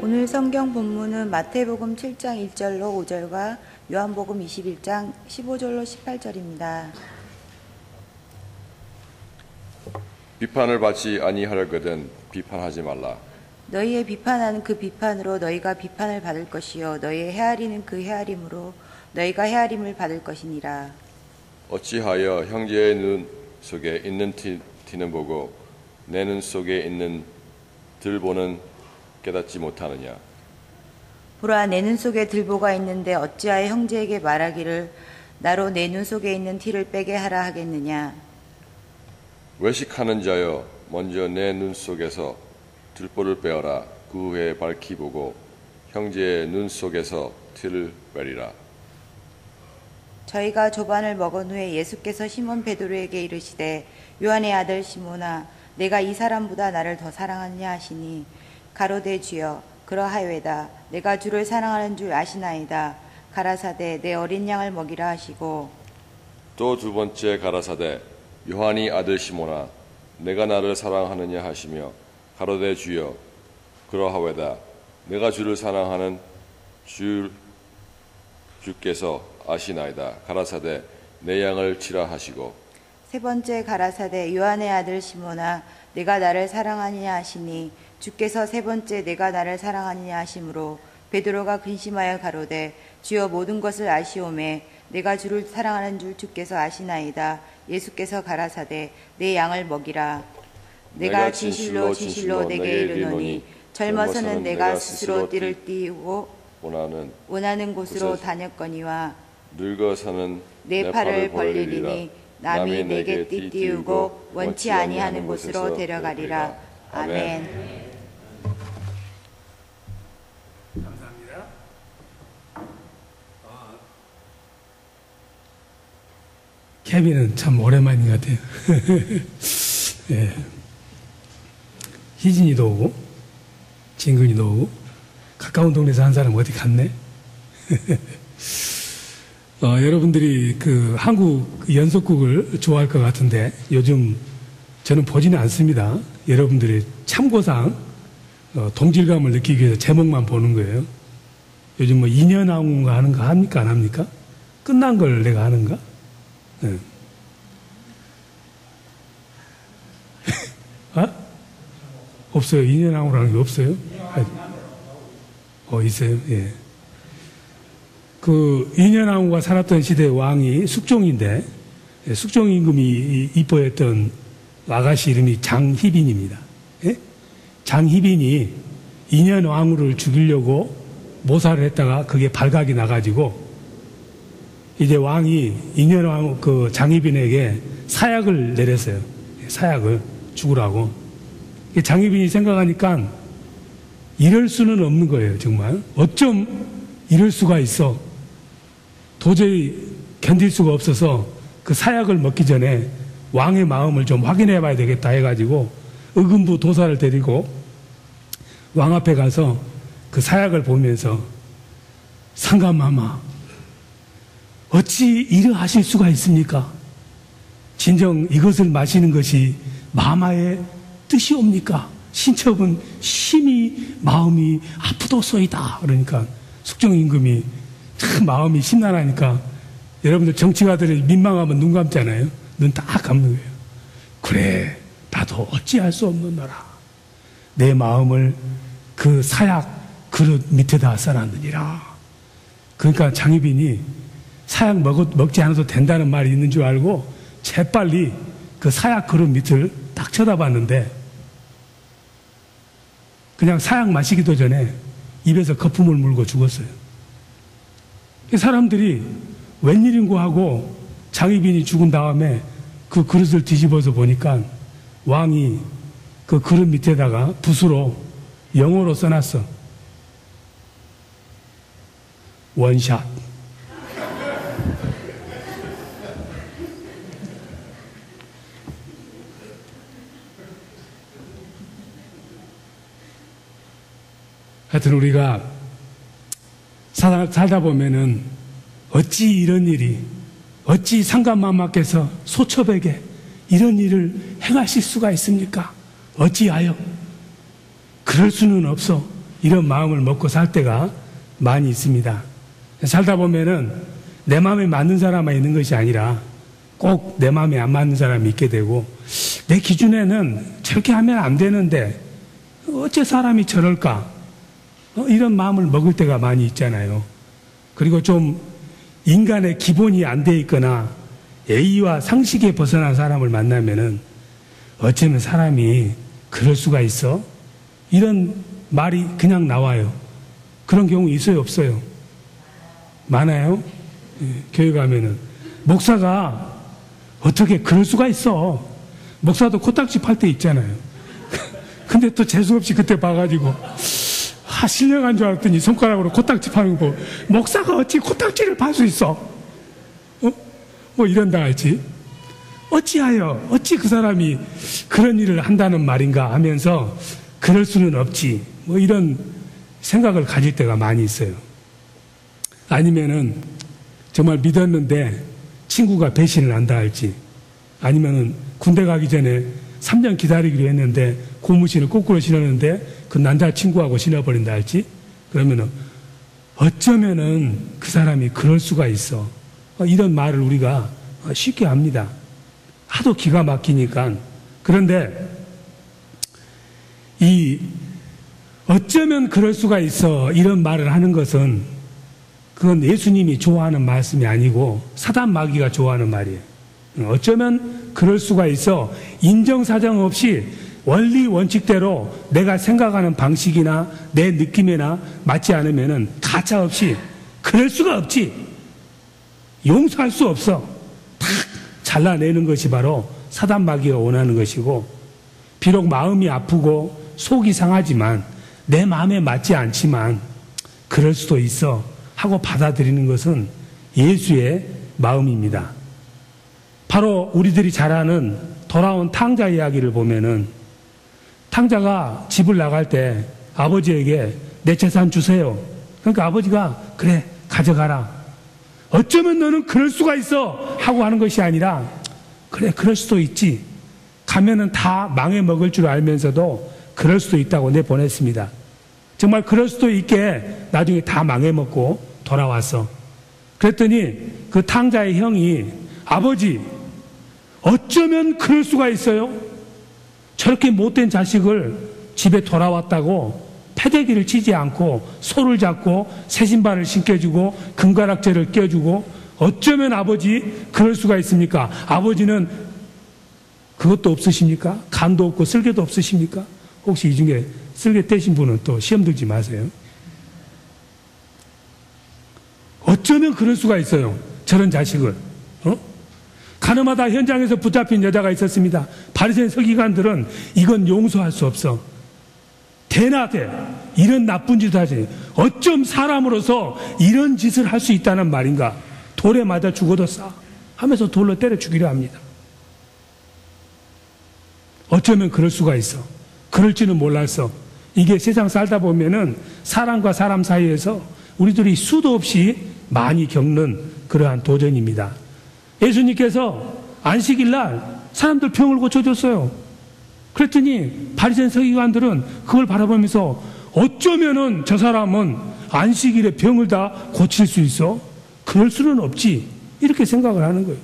오늘 성경 본문은 마태복음 7장 1절로 5절과 요한복음 21장 15절로 18절입니다. 비판을 받지 아니하려거든 비판하지 말라. 너희의 비판하는 그 비판으로 너희가 비판을 받을 것이요 너희의 헤아리는 그 헤아림으로 너희가 헤아림을 받을 것이니라. 어찌하여 형제의 눈 속에 있는 티는 보고 내 눈 속에 있는 들보는 깨닫지 못하느냐. 보라, 내 눈 속에 들보가 있는데 어찌하여 형제에게 말하기를 나로 내 눈 속에 있는 티를 빼게 하라 하겠느냐. 외식하는 자여, 먼저 내 눈 속에서 들보를 빼어라. 그 후에 밝히 보고 형제의 눈 속에서 티를 빼리라. 저희가 조반을 먹은 후에 예수께서 시몬 베드로에게 이르시되 요한의 아들 시몬아, 내가 이 사람보다 나를 더 사랑하느냐 하시니 가로되 주여 그러하여이다. 내가 주를 사랑하는 줄 아시나이다. 가라사대 내 어린 양을 먹이라 하시고 또 두 번째 가라사대 요한이 아들 시몬아, 내가 나를 사랑하느냐 하시며 가로되 주여 그러하여이다. 내가 주를 사랑하는 주께서 아시나이다. 가라사대 내 양을 치라 하시고 세 번째 가라사대 요한의 아들 시몬아, 내가 나를 사랑하느냐 하시니 주께서 세 번째 내가 나를 사랑하느냐 하심으로 베드로가 근심하여 가로되 주여 모든 것을 아시오매 내가 주를 사랑하는 줄 주께서 아시나이다. 예수께서 가라사대 내 양을 먹이라. 내가 진실로 진실로 내게 이르노니 젊어서는 내가 스스로 띠를 띠우고 원하는 곳으로 다녔거니와 늙어서는 내 팔을 벌리리니 남이 내게 띠 띠우고 원치 아니하는 곳으로 데려가리라. 아멘. 감사합니다. 케빈은 참 오랜만인 것 같아요. 예. 희진이도 오고 진근이도 오고 가까운 동네에서 한 사람 어디 갔네? 여러분들이 그 한국 연속극을 좋아할 것 같은데 요즘 저는 보지는 않습니다. 여러분들이 참고상 동질감을 느끼기 위해서 제목만 보는 거예요. 요즘 뭐 인연왕후가 하는 거 합니까? 안 합니까? 끝난 걸 내가 하는가? 네. 없어요. 인연왕후라는 게 없어요? 있어요. 예. 그 인연왕후가 살았던 시대의 왕이 숙종인데 숙종 임금이 이뻐했던 아가씨 이름이 장희빈입니다. 예? 장희빈이 인연왕후를 죽이려고 모사를 했다가 그게 발각이 나가지고 이제 왕이 인연왕후 그 장희빈에게 사약을 내렸어요. 사약을 죽으라고. 장희빈이 생각하니까 이럴 수는 없는 거예요. 정말 어쩜 이럴 수가 있어. 도저히 견딜 수가 없어서 그 사약을 먹기 전에 왕의 마음을 좀 확인해 봐야 되겠다 해가지고 의금부 도사를 데리고 왕 앞에 가서 그 사약을 보면서 상감마마 어찌 이러하실 수가 있습니까? 진정 이것을 마시는 것이 마마의 뜻이옵니까? 신첩은 심히 마음이 아프도소이다. 그러니까 숙종임금이 참 마음이 심란하니까 여러분들 정치가들이 민망하면 눈 감잖아요. 눈 딱 감는 거예요. 그래, 나도 어찌할 수 없느니라. 내 마음을 그 사약 그릇 밑에다 써놨느니라. 그러니까 장희빈이 사약 먹지 않아도 된다는 말이 있는 줄 알고 재빨리 그 사약 그릇 밑을 딱 쳐다봤는데 그냥 사약 마시기도 전에 입에서 거품을 물고 죽었어요. 사람들이 웬일인고 하고 장희빈이 죽은 다음에 그 그릇을 뒤집어서 보니까 왕이 그 그릇 밑에다가 붓으로 영어로 써놨어. 원샷. 하여튼 우리가 살다 보면은 어찌 이런 일이, 어찌 상감마마께서 소첩에게 이런 일을 행하실 수가 있습니까? 어찌하여? 그럴 수는 없어. 이런 마음을 먹고 살 때가 많이 있습니다. 살다 보면은 내 마음에 맞는 사람만 있는 것이 아니라 꼭 내 마음에 안 맞는 사람이 있게 되고, 내 기준에는 저렇게 하면 안 되는데 어째 사람이 저럴까? 이런 마음을 먹을 때가 많이 있잖아요. 그리고 좀 인간의 기본이 안 돼 있거나 예의와 상식에 벗어난 사람을 만나면은 어쩌면 사람이 그럴 수가 있어? 이런 말이 그냥 나와요. 그런 경우 있어요, 없어요? 많아요? 예, 교회 가면은 목사가 어떻게 그럴 수가 있어? 목사도 코딱지 팔 때 있잖아요. 근데 또 재수없이 그때 봐가지고 신령한 줄 알았더니 손가락으로 코딱지 파는 거, 목사가 어찌 코딱지를 팔 수 있어? 뭐 이런다 할지, 어찌하여 어찌 그 사람이 그런 일을 한다는 말인가 하면서 그럴 수는 없지, 뭐 이런 생각을 가질 때가 많이 있어요. 아니면은 정말 믿었는데 친구가 배신을 한다 할지, 아니면은 군대 가기 전에 3년 기다리기로 했는데 고무신을 거꾸로 신었는데 그 남자친구하고 신어버린다 할지, 그러면은 어쩌면은 그 사람이 그럴 수가 있어, 이런 말을 우리가 쉽게 합니다. 하도 기가 막히니까. 그런데 이 어쩌면 그럴 수가 있어 이런 말을 하는 것은 그건 예수님이 좋아하는 말씀이 아니고 사단 마귀가 좋아하는 말이에요. 어쩌면 그럴 수가 있어 인정사정 없이 원리 원칙대로 내가 생각하는 방식이나 내 느낌이나 맞지 않으면은 가차없이 그럴 수가 없지, 용서할 수 없어, 탁 잘라내는 것이 바로 사단 마귀가 원하는 것이고, 비록 마음이 아프고 속이 상하지만 내 마음에 맞지 않지만 그럴 수도 있어 하고 받아들이는 것은 예수의 마음입니다. 바로 우리들이 잘 아는 돌아온 탕자 이야기를 보면은 탕자가 집을 나갈 때 아버지에게 내 재산 주세요. 그러니까 아버지가 그래 가져가라. 어쩌면 너는 그럴 수가 있어 하고 하는 것이 아니라 그래 그럴 수도 있지, 가면은 다 망해 먹을 줄 알면서도 그럴 수도 있다고 내보냈습니다. 정말 그럴 수도 있게 나중에 다 망해 먹고 돌아왔어. 그랬더니 그 탕자의 형이 아버지 어쩌면 그럴 수가 있어요? 저렇게 못된 자식을 집에 돌아왔다고 패대기를 치지 않고 소를 잡고 새 신발을 신겨주고 금가락제를 껴주고 어쩌면 아버지 그럴 수가 있습니까? 아버지는 그것도 없으십니까? 간도 없고 쓸개도 없으십니까? 혹시 이 중에 쓸개 떼신 분은 또 시험 들지 마세요. 어쩌면 그럴 수가 있어요, 저런 자식을. 가늠하다 현장에서 붙잡힌 여자가 있었습니다. 바리새인 서기관들은 이건 용서할 수 없어, 대나 돼, 이런 나쁜 짓을 하지, 어쩜 사람으로서 이런 짓을 할 수 있다는 말인가, 돌에 맞아 죽어도 싸 하면서 돌로 때려 죽이려 합니다. 어쩌면 그럴 수가 있어, 그럴지는 몰랐어. 이게 세상 살다 보면은 사람과 사람 사이에서 우리들이 수도 없이 많이 겪는 그러한 도전입니다. 예수님께서 안식일 날 사람들 병을 고쳐줬어요. 그랬더니 바리새인 서기관들은 그걸 바라보면서 어쩌면은 저 사람은 안식일에 병을 다 고칠 수 있어? 그럴 수는 없지, 이렇게 생각을 하는 거예요.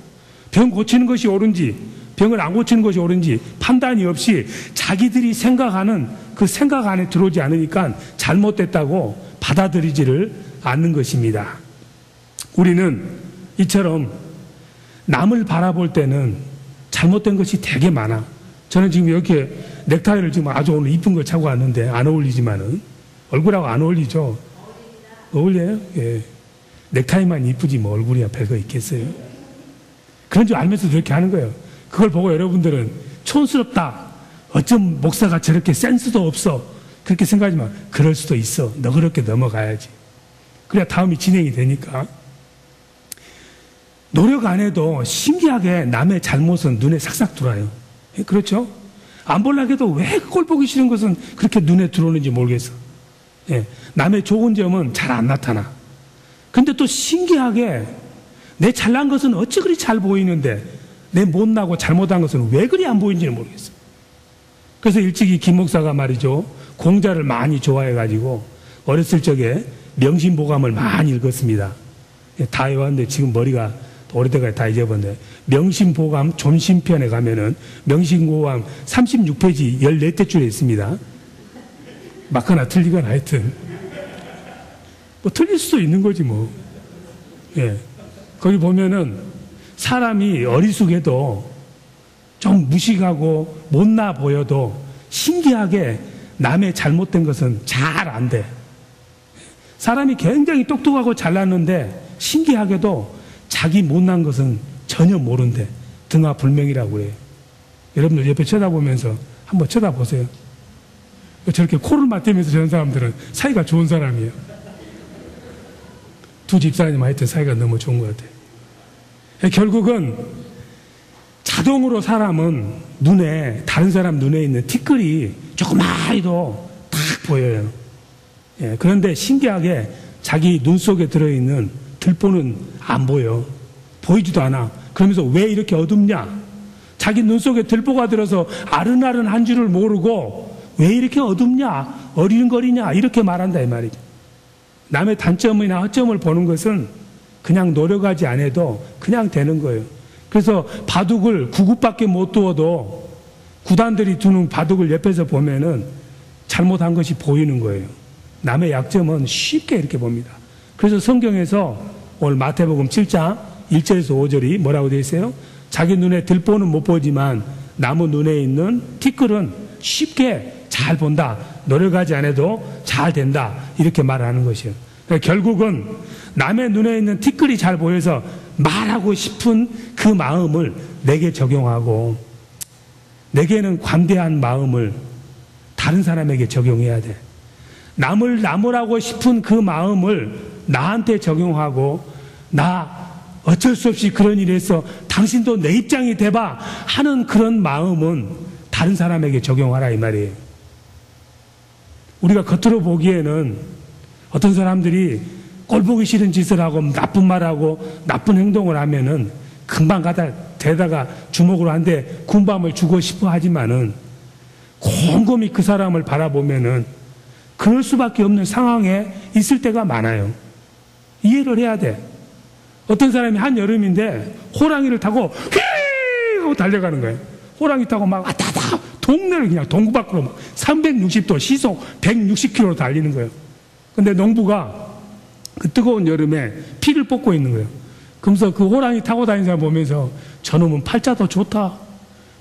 병 고치는 것이 옳은지 병을 안 고치는 것이 옳은지 판단이 없이 자기들이 생각하는 그 생각 안에 들어오지 않으니까 잘못됐다고 받아들이지를 않는 것입니다. 우리는 이처럼 남을 바라볼 때는 잘못된 것이 되게 많아. 저는 지금 이렇게 넥타이를 지금 아주 오늘 이쁜 걸 차고 왔는데 안 어울리지만은, 얼굴하고 안 어울리죠? 어울려요? 예. 넥타이만 이쁘지 뭐 얼굴이야 별거 있겠어요? 그런 줄 알면서도 이렇게 하는 거예요. 그걸 보고 여러분들은 촌스럽다, 어쩜 목사가 저렇게 센스도 없어, 그렇게 생각하지만 그럴 수도 있어. 너 그렇게 넘어가야지. 그래야 다음이 진행이 되니까. 노력 안 해도 신기하게 남의 잘못은 눈에 싹싹 들어와요. 그렇죠? 안 보려고 해도 왜 그걸 보기 싫은 것은 그렇게 눈에 들어오는지 모르겠어. 예, 남의 좋은 점은 잘 안 나타나. 근데 또 신기하게 내 잘난 것은 어찌 그리 잘 보이는데 내 못나고 잘못한 것은 왜 그리 안 보이는지는 모르겠어. 그래서 일찍이 김 목사가 말이죠, 공자를 많이 좋아해가지고 어렸을 적에 명심보감을 많이 읽었습니다. 다 외웠는데 지금 머리가 오래돼가 다 잊어버렸는데, 명심보감 존심편에 가면은 명심보감 36페이지 14대줄에 있습니다. 맞거나 틀리거나 하여튼 뭐 틀릴 수도 있는 거지 뭐. 예. 거기 보면은 사람이 어리숙해도 좀 무식하고 못나 보여도 신기하게 남의 잘못된 것은 잘 안 돼. 사람이 굉장히 똑똑하고 잘났는데 신기하게도 자기 못난 것은 전혀 모른대. 등하불명이라고 그래요. 여러분들 옆에 쳐다보면서 한번 쳐다보세요. 저렇게 코를 맞대면서 저런 사람들은 사이가 좋은 사람이에요. 두 집사님 하여튼 사이가 너무 좋은 것 같아요. 결국은 자동으로 사람은 눈에, 다른 사람 눈에 있는 티끌이 조그마해도 딱 보여요. 예, 그런데 신기하게 자기 눈 속에 들어있는 들보는 안 보여. 보이지도 않아. 그러면서 왜 이렇게 어둡냐? 자기 눈 속에 들보가 들어서 아른아른 한 줄을 모르고 왜 이렇게 어둡냐? 어리둥거리냐? 이렇게 말한다 이 말이죠. 남의 단점이나 허점을 보는 것은 그냥 노력하지 않아도 그냥 되는 거예요. 그래서 바둑을 9굿밖에 못 두어도 구단들이 두는 바둑을 옆에서 보면은 잘못한 것이 보이는 거예요. 남의 약점은 쉽게 이렇게 봅니다. 그래서 성경에서 오늘 마태복음 7장 1절에서 5절이 뭐라고 되어 있어요? 자기 눈에 들보는 못 보지만 나무 눈에 있는 티끌은 쉽게 잘 본다. 노력하지 않아도 잘 된다. 이렇게 말하는 것이에요. 그러니까 결국은 남의 눈에 있는 티끌이 잘 보여서 말하고 싶은 그 마음을 내게 적용하고 내게는 관대한 마음을 다른 사람에게 적용해야 돼. 남을 나무라고 싶은 그 마음을 나한테 적용하고 나 어쩔 수 없이 그런 일이 있어 당신도 내 입장이 돼봐 하는 그런 마음은 다른 사람에게 적용하라 이 말이에요. 우리가 겉으로 보기에는 어떤 사람들이 꼴보기 싫은 짓을 하고 나쁜 말하고 나쁜 행동을 하면은 금방 가다 대다가 주먹으로 한 대 군밤을 주고 싶어 하지만은 곰곰이 그 사람을 바라보면은 그럴 수밖에 없는 상황에 있을 때가 많아요. 이해를 해야 돼. 어떤 사람이 한여름인데 호랑이를 타고 휘 하고 달려가는 거예요. 호랑이 타고 막 왔다 갔다 동네를 그냥 동구 밖으로 막 360도 시속 160km로 달리는 거예요. 근데 농부가 그 뜨거운 여름에 피를 뽑고 있는 거예요. 그러면서 그 호랑이 타고 다니는 사람 보면서 저놈은 팔자도 좋다.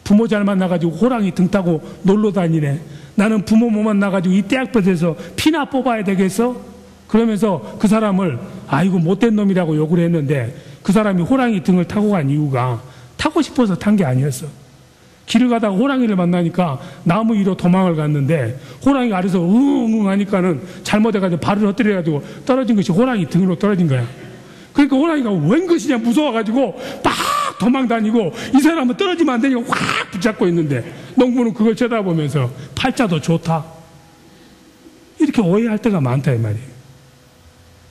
부모 잘 만나가지고 호랑이 등 타고 놀러 다니네. 나는 부모 못 만나가지고 이 떼약볕에서 피나 뽑아야 되겠어? 그러면서 그 사람을 아이고 못된 놈이라고 욕을 했는데 그 사람이 호랑이 등을 타고 간 이유가 타고 싶어서 탄 게 아니었어. 길을 가다가 호랑이를 만나니까 나무 위로 도망을 갔는데 호랑이가 아래서 응응 하니까는 잘못해가지고 발을 헛들여가지고 떨어진 것이 호랑이 등으로 떨어진 거야. 그러니까 호랑이가 웬 것이냐 무서워가지고 막 도망 다니고 이 사람은 떨어지면 안 되니까 확 붙잡고 있는데 농부는 그걸 쳐다보면서 팔자도 좋다. 이렇게 오해할 때가 많다 이 말이에요.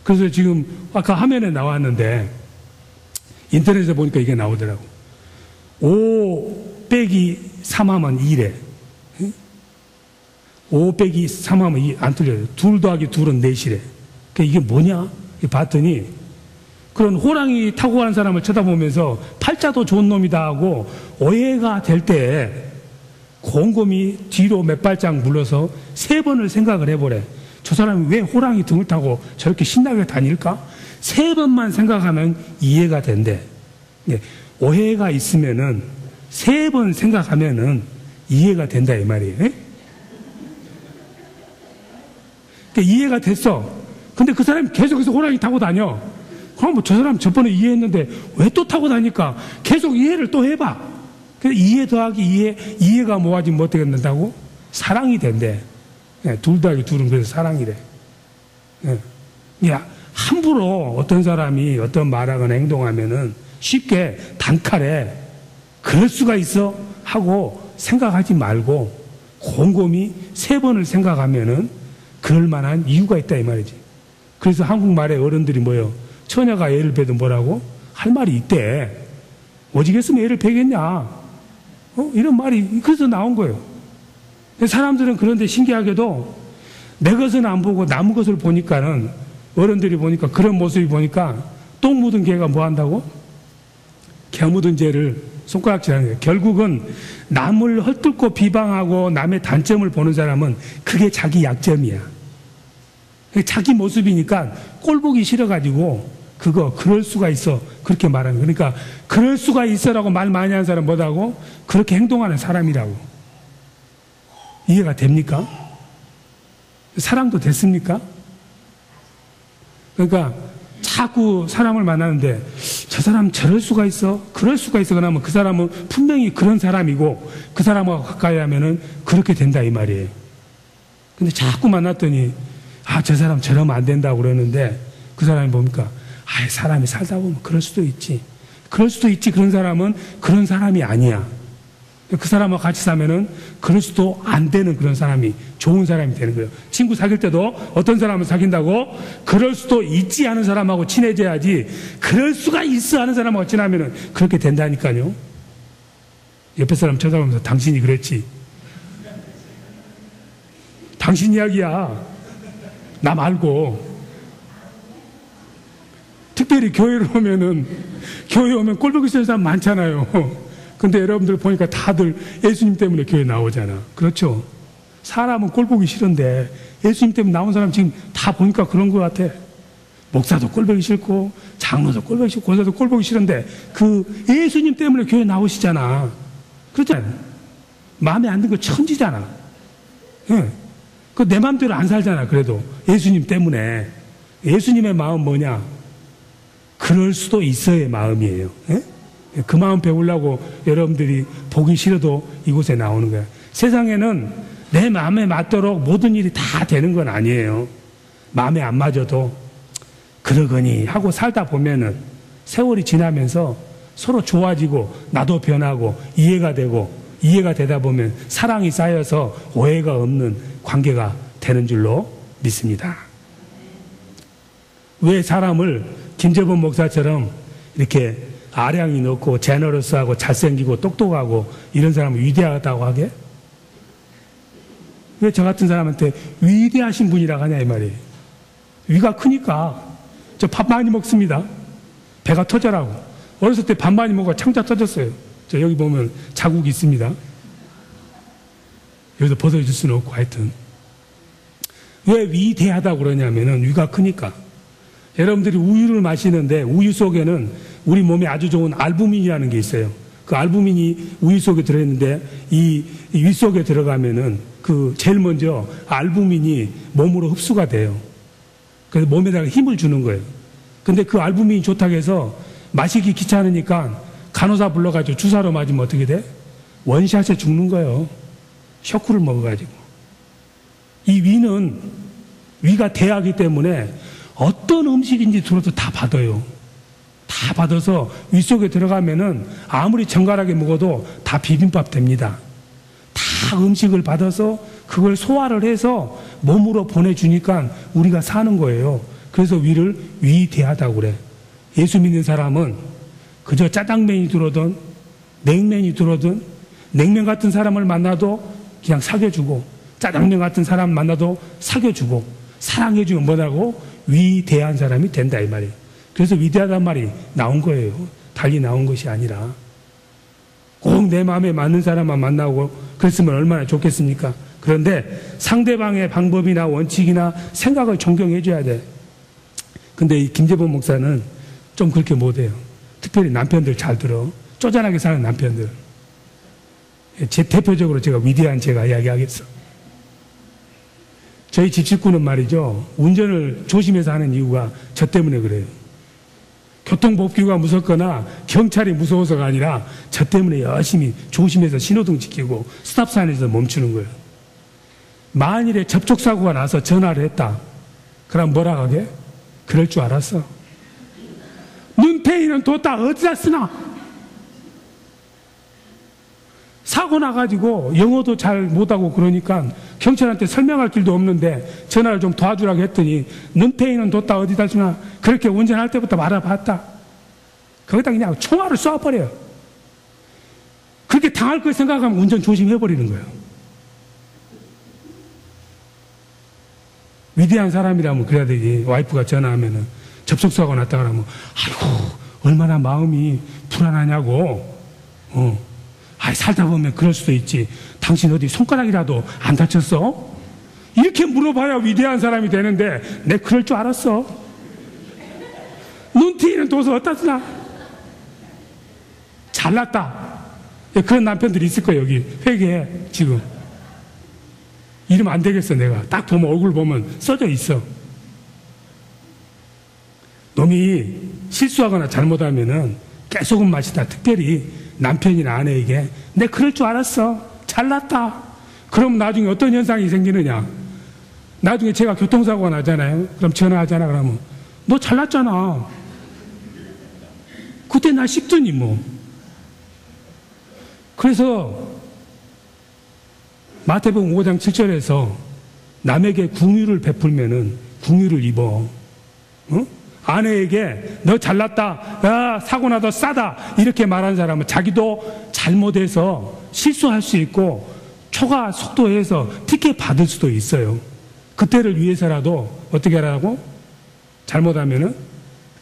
그래서 지금 아까 화면에 나왔는데 인터넷에 보니까 이게 나오더라고. 5 빼기 3하면 2래. 5 빼기 3하면 2, 안 틀려요. 2 더하기 2은 4이래. 그러니까 이게 뭐냐? 봤더니 그런 호랑이 타고 가는 사람을 쳐다보면서 팔자도 좋은 놈이다 하고 오해가 될 때 곰곰이 뒤로 몇 발짝 물러서 3번을 생각을 해보래. 저 사람이 왜 호랑이 등을 타고 저렇게 신나게 다닐까? 3번만 생각하면 이해가 된대. 오해가 있으면은 3번 생각하면은 이해가 된다 이 말이에요. 그러니까 이해가 됐어. 근데 그 사람이 계속해서 호랑이 타고 다녀. 그럼 뭐 저 사람 저번에 이해했는데 왜 또 타고 다니까? 계속 이해를 또 해봐. 그래서 이해 더하기 이해가 모아지면 뭐 어떻게 된다고? 사랑이 된대. 2 더하기 2는 그래서 사랑이래. 야, 함부로 어떤 사람이 어떤 말하거나 행동하면은 쉽게 단칼에 그럴 수가 있어 하고 생각하지 말고 곰곰이 3번을 생각하면은 그럴 만한 이유가 있다 이 말이지. 그래서 한국말에 어른들이 뭐요? 처녀가 애를 베도 뭐라고? 할 말이 있대. 오지겠으면 애를 베겠냐? 이런 말이 그래서 나온 거예요. 사람들은 그런데 신기하게도 내 것은 안 보고 남의 것을 보니까는 어른들이 보니까 그런 모습이 보니까 똥 묻은 개가 뭐 한다고? 개 묻은 죄를 손가락질하는 거예요. 결국은 남을 헐뜯고 비방하고 남의 단점을 보는 사람은 그게 자기 약점이야. 자기 모습이니까 꼴 보기 싫어가지고 그럴 수가 있어. 그렇게 말하는 거예요. 그러니까 그럴 수가 있어라고 말 많이 하는 사람 뭐다고? 그렇게 행동하는 사람이라고. 이해가 됩니까? 사랑도 됐습니까? 그러니까 자꾸 사람을 만나는데 저 사람 저럴 수가 있어? 그럴 수가 있어? 그러면 그 사람은 분명히 그런 사람이고 그 사람하고 가까이 하면은 그렇게 된다 이 말이에요. 근데 자꾸 만났더니 저 사람 저러면 안 된다고 그러는데 그 사람이 뭡니까? 사람이 살다 보면 그럴 수도 있지. 그럴 수도 있지. 그런 사람은 그런 사람이 아니야. 그 사람하고 같이 사면은 그럴 수도 안 되는 그런 사람이 좋은 사람이 되는 거예요. 친구 사귈 때도 어떤 사람을 사귄다고? 그럴 수도 있지 하는 사람하고 친해져야지 그럴 수가 있어 하는 사람하고 친하면은 그렇게 된다니까요. 옆에 사람 쳐다보면서 당신이 그랬지. 당신 이야기야. 나 말고. 특별히 교회로 오면은 교회 오면 꼴보기 싫은 사람 많잖아요. 근데 여러분들 보니까 다들 예수님 때문에 교회 나오잖아. 그렇죠? 사람은 꼴보기 싫은데 예수님 때문에 나온 사람 지금 다 보니까 그런 것 같아. 목사도 꼴보기 싫고 장로도 꼴보기 싫고 권사도 꼴보기 싫은데 그 예수님 때문에 교회 나오시잖아. 그렇잖아. 마음에 안 드는 거 천지잖아. 응. 그 내 마음대로 안 살잖아. 그래도 예수님 때문에. 예수님의 마음 뭐냐? 그럴 수도 있어의 마음이에요. 예? 그 마음 배우려고 여러분들이 보기 싫어도 이곳에 나오는 거야. 세상에는 내 마음에 맞도록 모든 일이 다 되는 건 아니에요. 마음에 안 맞아도 그러거니 하고 살다 보면은 세월이 지나면서 서로 좋아지고 나도 변하고 이해가 되다 보면 사랑이 쌓여서 오해가 없는 관계가 되는 줄로 믿습니다. 왜 사람을 김재범 목사처럼 이렇게 아량이 높고 제너러스하고 잘생기고 똑똑하고 이런 사람을 위대하다고 하게? 왜 저 같은 사람한테 위대하신 분이라고 하냐 이 말이에요. 위가 크니까 저 밥 많이 먹습니다. 배가 터져라고. 어렸을 때 밥 많이 먹어 창자 터졌어요. 저 여기 보면 자국이 있습니다. 여기서 벗어줄 수는 없고 하여튼 왜 위대하다고 그러냐면은 위가 크니까. 여러분들이 우유를 마시는데 우유 속에는 우리 몸에 아주 좋은 알부민이라는 게 있어요. 그 알부민이 우유 속에 들어있는데 이 위 속에 들어가면은 그 제일 먼저 알부민이 몸으로 흡수가 돼요. 그래서 몸에다가 힘을 주는 거예요. 근데 그 알부민이 좋다고 해서 마시기 귀찮으니까 간호사 불러가지고 주사로 맞으면 어떻게 돼? 원샷에 죽는 거예요. 쇼크를 먹어가지고. 이 위가 대하기 때문에 어떤 음식인지 들어도 다 받아요. 다 받아서 위 속에 들어가면은 아무리 정갈하게 먹어도 다 비빔밥 됩니다. 다 음식을 받아서 그걸 소화를 해서 몸으로 보내주니까 우리가 사는 거예요. 그래서 위를 위대하다고 그래. 예수 믿는 사람은 그저 짜장면이 들어오든 냉면이 들어오든 냉면 같은 사람을 만나도 그냥 사귀어주고 짜장면 같은 사람 만나도 사귀어주고 사랑해주면 뭐라고? 위대한 사람이 된다 이 말이에요. 그래서 위대하단 말이 나온 거예요. 달리 나온 것이 아니라 꼭 내 마음에 맞는 사람만 만나고 그랬으면 얼마나 좋겠습니까? 그런데 상대방의 방법이나 원칙이나 생각을 존경해줘야 돼. 근데 이 김재범 목사는 좀 그렇게 못해요. 특별히 남편들 잘 들어. 쪼잔하게 사는 남편들. 제 대표적으로 제가 위대한 제가 이야기하겠어. 저희 집 식구는 말이죠. 운전을 조심해서 하는 이유가 저 때문에 그래요. 교통법규가 무섭거나 경찰이 무서워서가 아니라 저 때문에 열심히 조심해서 신호등 지키고 스탑사인에서 멈추는 거예요. 만일에 접촉사고가 나서 전화를 했다. 그럼 뭐라 하게? 그럴 줄 알았어. 눈탱이는 뒀다 어디다 쓰나? 사고 나가지고 영어도 잘 못하고 그러니까 경찰한테 설명할 길도 없는데 전화를 좀 도와주라고 했더니 눈탱이는 뒀다 어디다 쓰나? 그렇게 운전할 때부터 말아봤다. 거기다 그냥 총알을 쏴버려요. 그렇게 당할 걸 생각하면 운전 조심해버리는 거예요. 위대한 사람이라면 그래야 되지. 와이프가 전화하면은 접촉사고 났다 그러면 아이고 얼마나 마음이 불안하냐고. 살다 보면 그럴 수도 있지. 당신 어디 손가락이라도 안 다쳤어? 이렇게 물어봐야 위대한 사람이 되는데 내 그럴 줄 알았어. 눈티는 도서 어디다 쓰나? 잘났다. 그런 남편들이 있을 거야. 여기 회개해 지금. 이러면 안 되겠어. 내가 딱 보면 얼굴 보면 써져 있어. 놈이 실수하거나 잘못하면은 깨소금 맛이다. 특별히 남편이나 아내에게 내 그럴 줄 알았어. 잘났다. 그럼 나중에 어떤 현상이 생기느냐? 나중에 제가 교통사고가 나잖아요. 그럼 전화하잖아. 그러면 너 잘났잖아. 그때 나 씹더니 뭐. 그래서 마태복음 5장 7절에서 남에게 궁유를 베풀면은 궁유를 입어. 아내에게 너 잘났다, 야, 사고 나도 싸다 이렇게 말하는 사람은 자기도 잘못해서 실수할 수 있고 초과 속도해서 티켓 받을 수도 있어요. 그때를 위해서라도 어떻게 하라고? 잘못하면은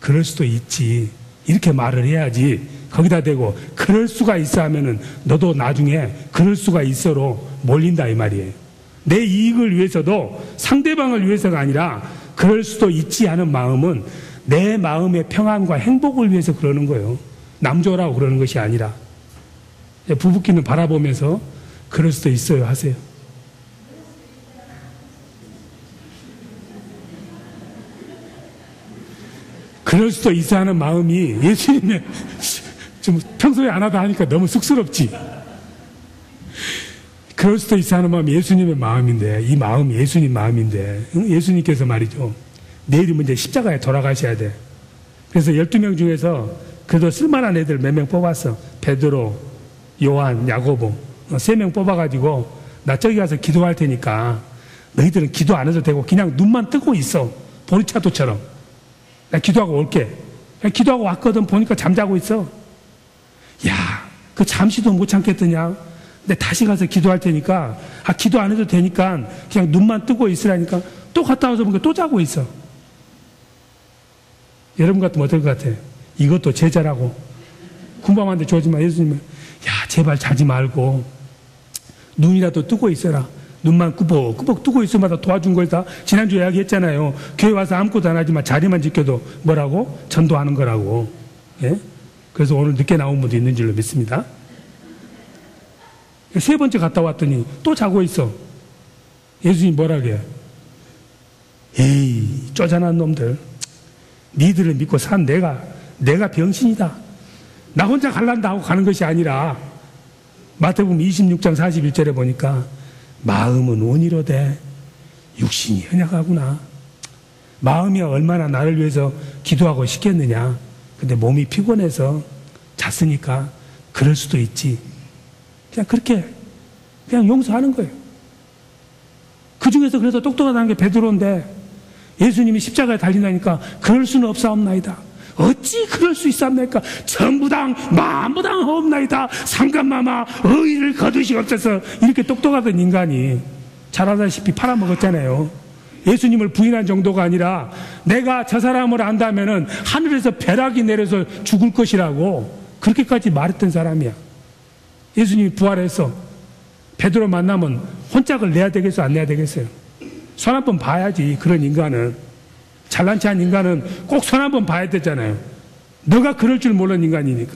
그럴 수도 있지 이렇게 말을 해야지. 거기다 대고 그럴 수가 있어 하면은 너도 나중에 그럴 수가 있어로 몰린다 이 말이에요. 내 이익을 위해서도 상대방을 위해서가 아니라 그럴 수도 있지 하는 마음은 내 마음의 평안과 행복을 위해서 그러는 거예요. 남 좋으라고 그러는 것이 아니라. 부부끼는 바라보면서 그럴 수도 있어요 하세요. 그럴 수도 있어 하는 마음이 예수님의 좀 평소에 안 하다 하니까 너무 쑥스럽지. 그럴 수도 있어 하는 마음이 예수님의 마음인데, 이 마음이 예수님 마음인데, 예수님께서 말이죠. 내일이면 이제 십자가에 돌아가셔야 돼. 그래서 12명 중에서 그래도 쓸만한 애들 몇 명 뽑았어. 베드로, 요한, 야고보 3명 뽑아가지고 나 저기 가서 기도할 테니까 너희들은 기도 안 해도 되고 그냥 눈만 뜨고 있어. 보리차도처럼. 나 기도하고 올게. 그냥 기도하고 왔거든. 보니까 잠자고 있어. 야, 그 잠시도 못 참겠더냐. 근데 다시 가서 기도할 테니까, 기도 안 해도 되니까 그냥 눈만 뜨고 있으라니까 또 갔다 와서 보니까 또 자고 있어. 여러분 같으면 어떨 것 같아요? 이것도 제자라고. 군밤한테 주어지만 예수님은, 야, 제발 자지 말고 눈이라도 뜨고 있어라. 눈만 꾸벅꾸벅 뜨고 있으마다 도와준 거다. 지난주에 이야기했잖아요. 교회 와서 아무것도 안 하지만 자리만 지켜도 뭐라고? 전도하는 거라고. 예? 그래서 오늘 늦게 나온 분도 있는 줄로 믿습니다. 3번째 갔다 왔더니 또 자고 있어. 예수님 뭐라게? 에이, 쪼잔한 놈들. 니들을 믿고 산 내가 병신이다. 나 혼자 갈란다 하고 가는 것이 아니라 마태복음 26장 41절에 보니까 마음은 원이로되 육신이 연약하구나. 마음이 얼마나 나를 위해서 기도하고 싶겠느냐. 근데 몸이 피곤해서 잤으니까 그럴 수도 있지. 그냥 그렇게 그냥 용서하는 거예요. 그 중에서 그래서 똑똑하다는 게 베드로인데 예수님이 십자가에 달리나니까 그럴 수는 없사옵나이다. 어찌 그럴 수 있사옵나이까? 전부당 만부당 하옵나이다. 상감마마 의의를 거두시옵소서. 이렇게 똑똑하던 인간이 잘 알다시피 팔아먹었잖아요. 예수님을 부인한 정도가 아니라 내가 저 사람을 안다면은 하늘에서 벼락이 내려서 죽을 것이라고 그렇게까지 말했던 사람이야. 예수님이 부활해서 베드로 만나면 혼짝을 내야 되겠어, 안 내야 되겠어요? 손 한 번 봐야지. 그런 인간은, 잘난 체한 인간은 꼭 손 한 번 봐야 되잖아요. 너가 그럴 줄 모르는 인간이니까.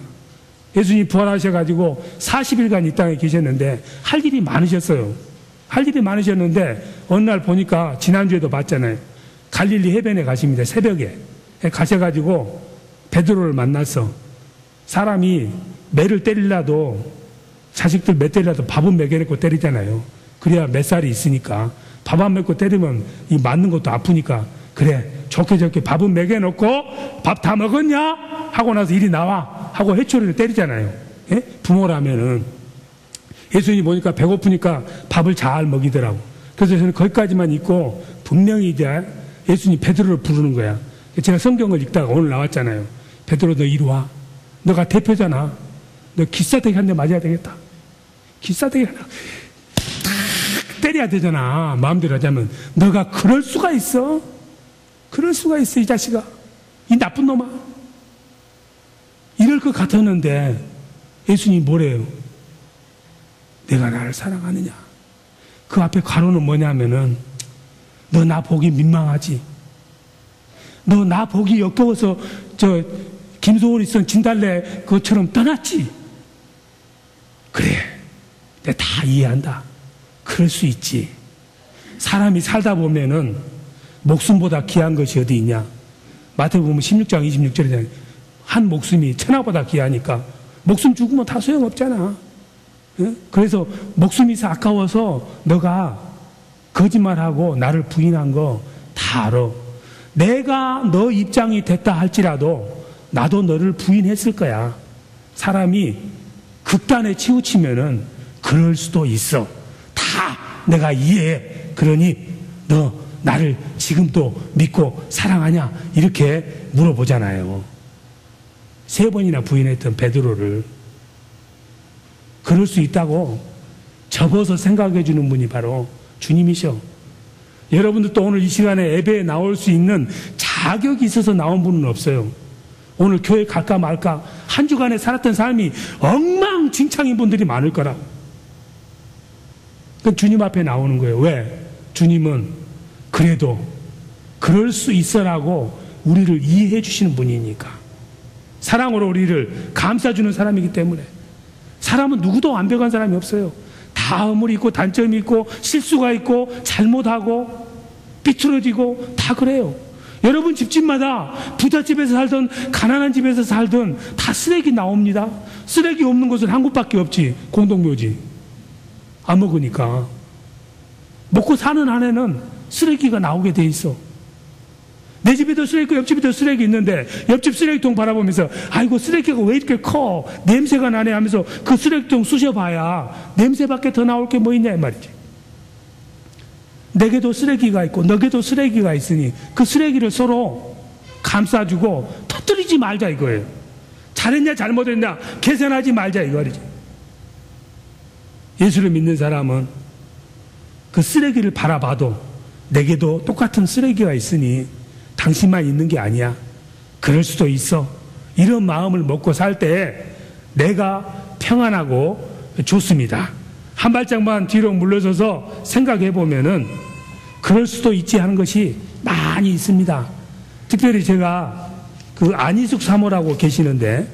예수님이 부활하셔가지고 40일간 이 땅에 계셨는데 할 일이 많으셨어요. 할 일이 많으셨는데 어느 날 보니까 지난주에도 봤잖아요. 갈릴리 해변에 가십니다. 새벽에 가셔가지고 베드로를 만났어. 사람이 매를 때리려도, 자식들 매 때리려도 밥은 먹여놓고 때리잖아요. 그래야 몇 살이 있으니까. 밥 안 먹고 때리면 이 맞는 것도 아프니까, 그래 좋게 좋게 밥은 먹여놓고 밥 다 먹었냐 하고 나서 이리 나와 하고 회초리를 때리잖아요. 예? 부모라면은. 예수님이 보니까 배고프니까 밥을 잘 먹이더라고. 그래서 저는 거기까지만 읽고 분명히 이제 예수님 베드로를 부르는 거야. 제가 성경을 읽다가 오늘 나왔잖아요. 베드로 너 이리 와. 너가 대표잖아. 너 기싸대기 한 대 맞아야 되겠다. 기싸대기 하나 탁 때려야 되잖아. 마음대로 하자면. 너가 그럴 수가 있어? 그럴 수가 있어, 이 자식아. 이 나쁜 놈아. 이럴 것 같았는데 예수님이 뭐래요? 내가 나를 사랑하느냐? 그 앞에 가로는 뭐냐면은 너 나 보기 민망하지? 너 나 보기 역겨워서 김소월이 쓴 진달래 그것처럼 떠났지? 그래, 내가 다 이해한다. 그럴 수 있지. 사람이 살다 보면은 목숨보다 귀한 것이 어디 있냐? 마태복음 16장 26절에 한 목숨이 천하보다 귀하니까 목숨 죽으면 다 소용없잖아. 그래서 목숨이 아까워서 너가 거짓말하고 나를 부인한 거 다 알아. 내가 너 입장이 됐다 할지라도 나도 너를 부인했을 거야. 사람이 극단에 치우치면은 그럴 수도 있어. 다 내가 이해해. 그러니 너 나를 지금도 믿고 사랑하냐? 이렇게 물어보잖아요. 3번이나 부인했던 베드로를. 그럴 수 있다고 접어서 생각해 주는 분이 바로 주님이셔. 여러분들도 오늘 이 시간에 예배에 나올 수 있는 자격이 있어서 나온 분은 없어요. 오늘 교회 갈까 말까 한 주간에 살았던 삶이 엉망진창인 분들이 많을 거라. 그 주님 앞에 나오는 거예요. 왜? 주님은 그래도 그럴 수 있어라고 우리를 이해해 주시는 분이니까. 사랑으로 우리를 감싸주는 사람이기 때문에. 사람은 누구도 완벽한 사람이 없어요. 다 허물이 있고 단점이 있고 실수가 있고 잘못하고 삐뚤어지고 다 그래요. 여러분 집집마다 부잣집에서 살든 가난한 집에서 살든 다 쓰레기 나옵니다. 쓰레기 없는 곳은 한 곳밖에 없지. 공동묘지. 안 먹으니까. 먹고 사는 한에는 쓰레기가 나오게 돼 있어. 내 집에도 쓰레기 있고 옆집에도 쓰레기 있는데 옆집 쓰레기통 바라보면서 아이고 쓰레기가 왜 이렇게 커? 냄새가 나네 하면서 그 쓰레기통 쑤셔봐야 냄새밖에 더 나올 게 뭐 있냐 이 말이지. 내게도 쓰레기가 있고 너게도 쓰레기가 있으니 그 쓰레기를 서로 감싸주고 터뜨리지 말자 이거예요. 잘했냐 잘못했냐 계산하지 말자 이거지. 예수를 믿는 사람은 그 쓰레기를 바라봐도 내게도 똑같은 쓰레기가 있으니 당신만 있는 게 아니야. 그럴 수도 있어. 이런 마음을 먹고 살 때 내가 평안하고 좋습니다. 한 발짝만 뒤로 물러서서 생각해 보면은 그럴 수도 있지 하는 것이 많이 있습니다. 특별히 제가 그 안희숙 사모라고 계시는데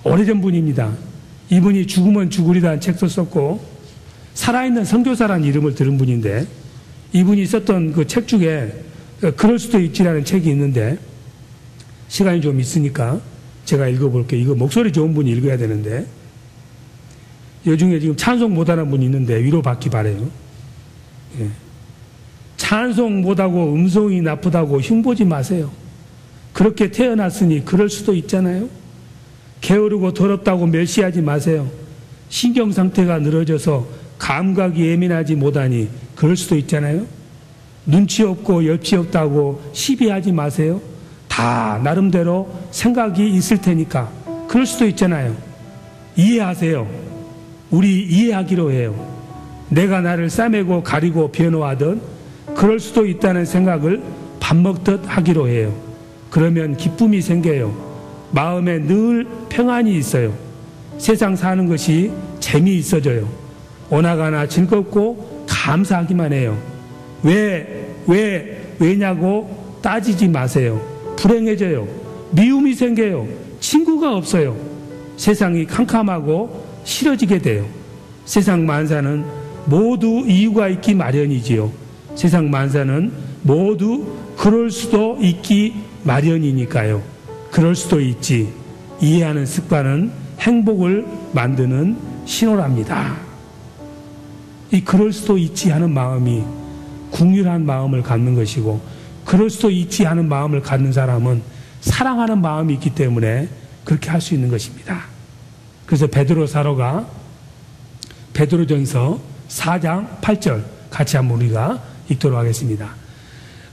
오래전 분입니다. 이분이 죽으면 죽으리라는 책도 썼고 살아있는 선교사라는 이름을 들은 분인데 이분이 썼던 그 책 중에 그럴 수도 있지라는 책이 있는데 시간이 좀 있으니까 제가 읽어볼게요. 이거 목소리 좋은 분이 읽어야 되는데 요중에 지금 찬송 못하는 분이 있는데 위로받기 바래요. 예. 찬송 못하고 음성이 나쁘다고 흉보지 마세요. 그렇게 태어났으니 그럴 수도 있잖아요. 게으르고 더럽다고 멸시하지 마세요. 신경 상태가 늘어져서 감각이 예민하지 못하니 그럴 수도 있잖아요. 눈치 없고 옆치 없다고 시비하지 마세요. 다 나름대로 생각이 있을 테니까 그럴 수도 있잖아요. 이해하세요. 우리 이해하기로 해요. 내가 나를 싸매고 가리고 변호하던 그럴 수도 있다는 생각을 밥 먹듯 하기로 해요. 그러면 기쁨이 생겨요. 마음에 늘 평안이 있어요. 세상 사는 것이 재미있어져요. 오나가나 즐겁고 감사하기만 해요. 왜냐고 따지지 마세요. 불행해져요. 미움이 생겨요. 친구가 없어요. 세상이 캄캄하고 싫어지게 돼요. 세상 만사는 모두 이유가 있기 마련이지요. 세상 만사는 모두 그럴 수도 있기 마련이니까요. 그럴 수도 있지. 이해하는 습관은 행복을 만드는 신호랍니다. 이 그럴 수도 있지 하는 마음이 궁휼한 마음을 갖는 것이고 그럴 수도 있지 하는 마음을 갖는 사람은 사랑하는 마음이 있기 때문에 그렇게 할 수 있는 것입니다. 그래서 베드로 사도가 베드로전서 4장 8절 같이 한번 우리가 읽도록 하겠습니다.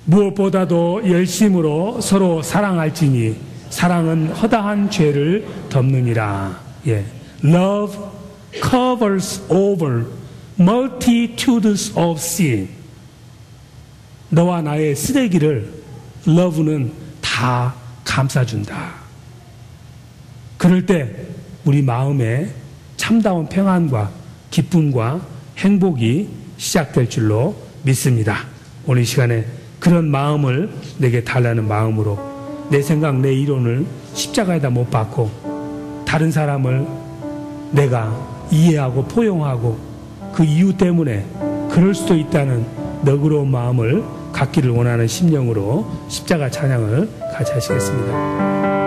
무엇보다도 열심으로 서로 사랑할지니 사랑은 허다한 죄를 덮느니라. 예. Love covers over multitudes of sin. 너와 나의 쓰레기를 love는 다 감싸준다. 그럴 때 우리 마음에 참다운 평안과 기쁨과 행복이 시작될 줄로 믿습니다. 오늘 이 시간에 그런 마음을 내게 달라는 마음으로 내 생각, 내 이론을 십자가에다 못 박고 다른 사람을 내가 이해하고 포용하고 그 이유 때문에 그럴 수도 있다는 너그러운 마음을 갖기를 원하는 심령으로 십자가 찬양을 같이 하시겠습니다.